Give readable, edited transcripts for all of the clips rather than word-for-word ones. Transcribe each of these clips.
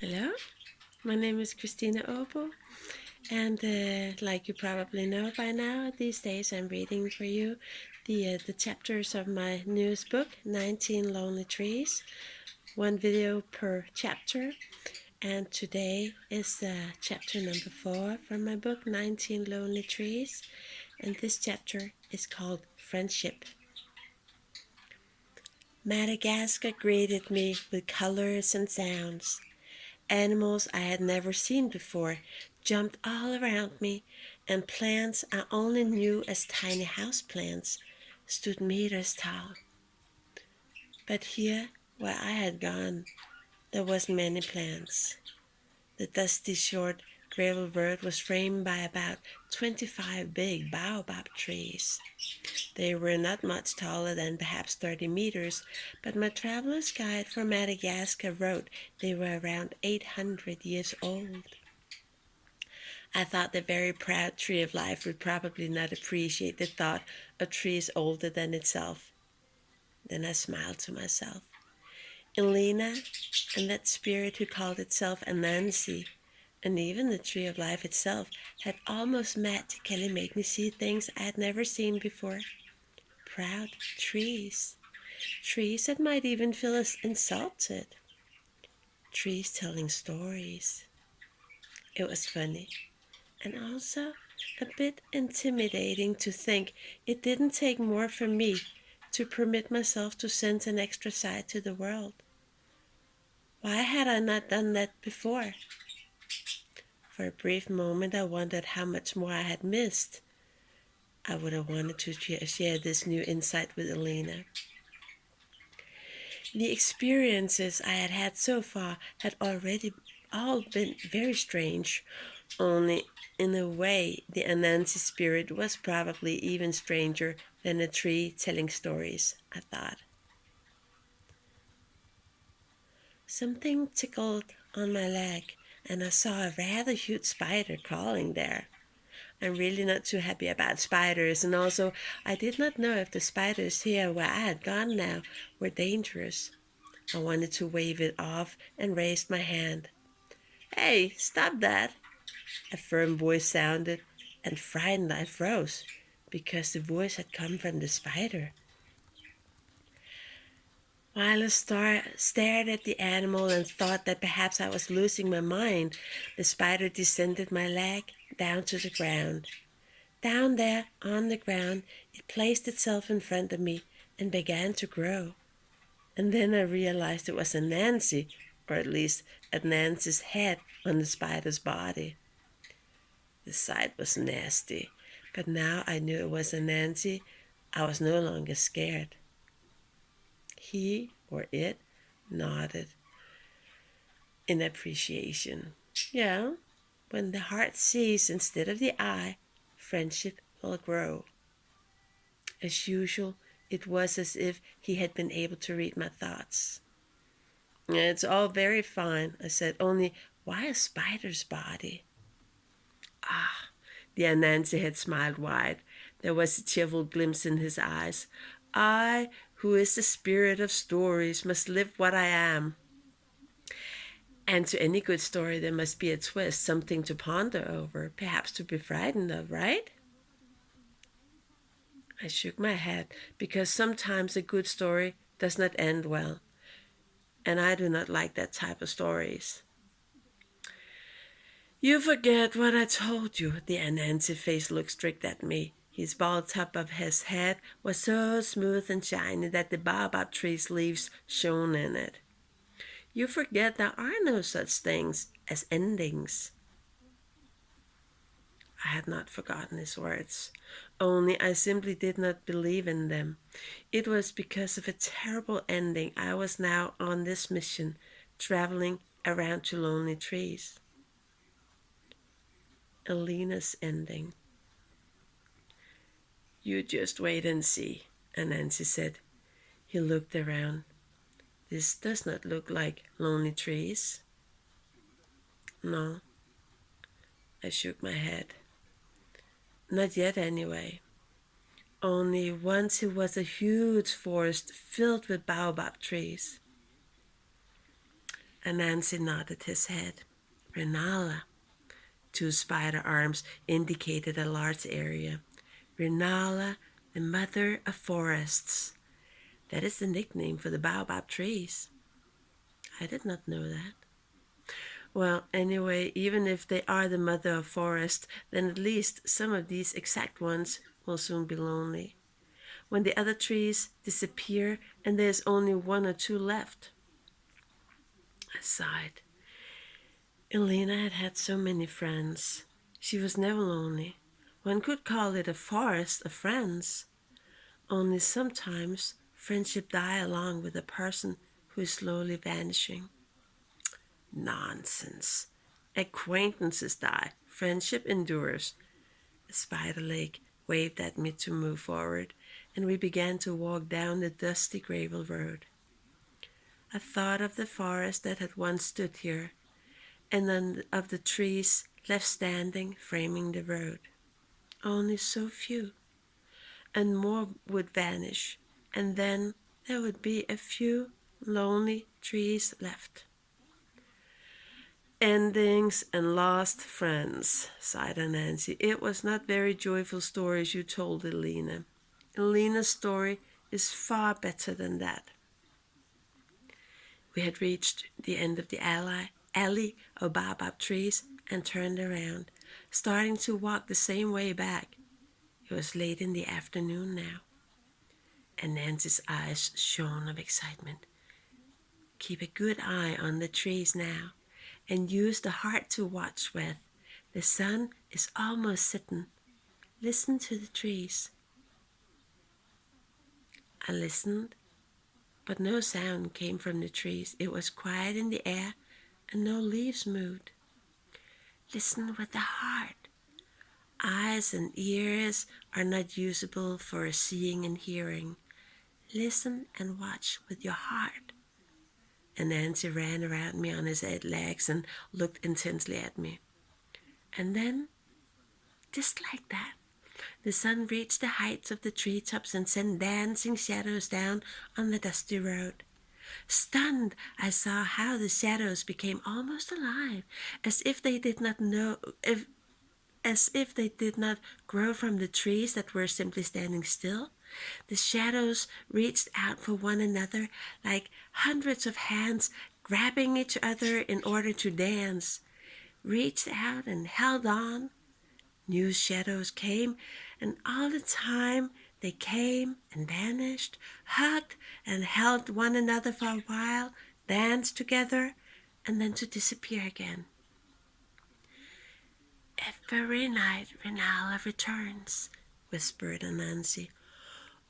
Hello, my name is Christina Obo, and like you probably know by now, these days I'm reading for you the chapters of my newest book, 19 Lonely Trees, one video per chapter, and today is chapter number 4 from my book, 19 Lonely Trees, and this chapter is called Friendship. Madagascar greeted me with colors and sounds. Animals I had never seen before jumped all around me, and plants I only knew as tiny house plants stood meters tall. But here, where I had gone, there wasn't many plants. The dusty, short gravel road was framed by about 25 big baobab trees. They were not much taller than perhaps 30 meters, but my traveler's guide for Madagascar wrote they were around 800 years old. I thought the very proud tree of life would probably not appreciate the thought a tree is older than itself. Then I smiled to myself. Elena and that spirit who called itself Anansi, and even the tree of life itself, had almost magically made me see things I had never seen before. Proud trees. Trees that might even feel insulted. Trees telling stories. It was funny, and also a bit intimidating to think it didn't take more from me to permit myself to send an extra side to the world. Why had I not done that before? For a brief moment I wondered how much more I had missed. I would have wanted to share this new insight with Elena. The experiences I had had so far had already all been very strange, only in a way the Anansi spirit was probably even stranger than a tree telling stories, I thought. Something tickled on my leg, and I saw a rather huge spider crawling there. I'm really not too happy about spiders, and also I did not know if the spiders here where I had gone now were dangerous. I wanted to wave it off and raised my hand. Hey, stop that! A firm voice sounded, and frightened I froze, because the voice had come from the spider. While I stared at the animal and thought that perhaps I was losing my mind, the spider descended my leg down to the ground. Down there, on the ground, it placed itself in front of me and began to grow. And then I realized it was a Nancy, or at least a Nancy's head on the spider's body. The sight was nasty, but now I knew it was a Nancy. I was no longer scared. He, or it, nodded in appreciation. Yeah, when the heart sees instead of the eye, friendship will grow. As usual, it was as if he had been able to read my thoughts. It's all very fine, I said, only why a spider's body? Ah, the Anansi had smiled wide. There was a cheerful glimpse in his eyes. I, who is the spirit of stories, must live what I am. And to any good story there must be a twist, something to ponder over, perhaps to be frightened of, right? I shook my head, because sometimes a good story does not end well, and I do not like that type of stories. You forget what I told you. The Anansi face looked strict at me. His bald top of his head was so smooth and shiny that the baobab tree's leaves shone in it. You forget there are no such things as endings. I had not forgotten his words, only I simply did not believe in them. It was because of a terrible ending I was now on this mission, traveling around to lonely trees. Elena's ending. You just wait and see, Anansi said. He looked around. This does not look like lonely trees. No, I shook my head. Not yet, anyway. Only once it was a huge forest filled with baobab trees. And Nancy nodded his head. Renala. Two spider arms indicated a large area. Renala, the mother of forests. That is the nickname for the baobab trees. I did not know that. Well, anyway, even if they are the mother of forest, then at least some of these exact ones will soon be lonely. When the other trees disappear and there's only one or two left. I sighed. Elena had had so many friends. She was never lonely. One could call it a forest of friends. Only sometimes friendship dies along with a person who is slowly vanishing. Nonsense. Acquaintances die. Friendship endures. The spider lake waved at me to move forward, and we began to walk down the dusty gravel road. I thought of the forest that had once stood here, and then of the trees left standing, framing the road. Only so few, and more would vanish, and then there would be a few lonely trees left. Endings and lost friends, sighed Nancy. It was not very joyful stories you told Elena. Elena's story is far better than that. We had reached the end of the alley of baobab trees and turned around, starting to walk the same way back. It was late in the afternoon now, and Nancy's eyes shone of excitement. Keep a good eye on the trees now, and use the heart to watch with. The sun is almost setting. Listen to the trees. I listened, but no sound came from the trees. It was quiet in the air, and no leaves moved. Listen with the heart. Eyes and ears are not usable for seeing and hearing. Listen and watch with your heart. And Nancy ran around me on his 8 legs and looked intensely at me. And then, just like that, the sun reached the heights of the treetops and sent dancing shadows down on the dusty road. Stunned, I saw how the shadows became almost alive, as if they did not grow from the trees that were simply standing still. The shadows reached out for one another like hundreds of hands grabbing each other in order to dance. Reached out and held on. New shadows came, and all the time they came and vanished, hugged and held one another for a while, danced together, and then to disappear again. Every night Renala returns, whispered Anansi.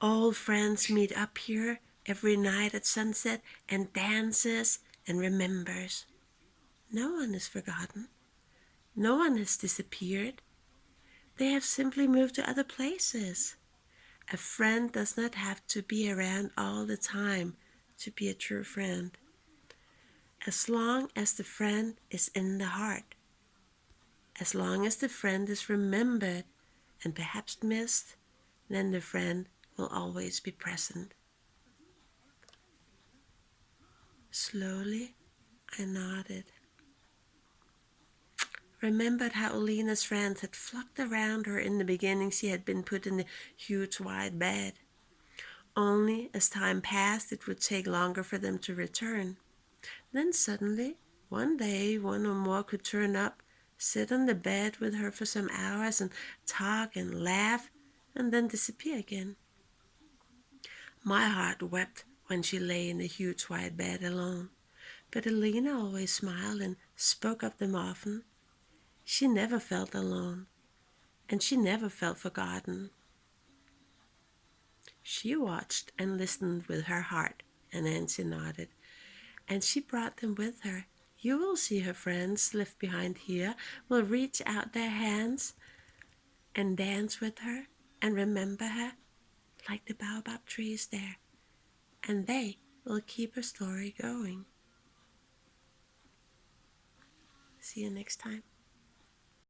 Old friends meet up here every night at sunset and dances and remembers. No one is forgotten. No one has disappeared. They have simply moved to other places. A friend does not have to be around all the time to be a true friend. As long as the friend is in the heart, as long as the friend is remembered and perhaps missed, then the friend will always be present. Slowly, I nodded. Remembered how Olena's friends had flocked around her in the beginning. She had been put in the huge wide bed. Only as time passed, it would take longer for them to return. Then suddenly, one day, one or more could turn up, sit on the bed with her for some hours and talk and laugh, and then disappear again. My heart wept when she lay in the huge white bed alone, but Elena always smiled and spoke of them often. She never felt alone, and she never felt forgotten. She watched and listened with her heart, and Nancy nodded, and she brought them with her. You will see her friends left behind here will reach out their hands and dance with her and remember her like the baobab trees there, and they will keep her story going. See you next time.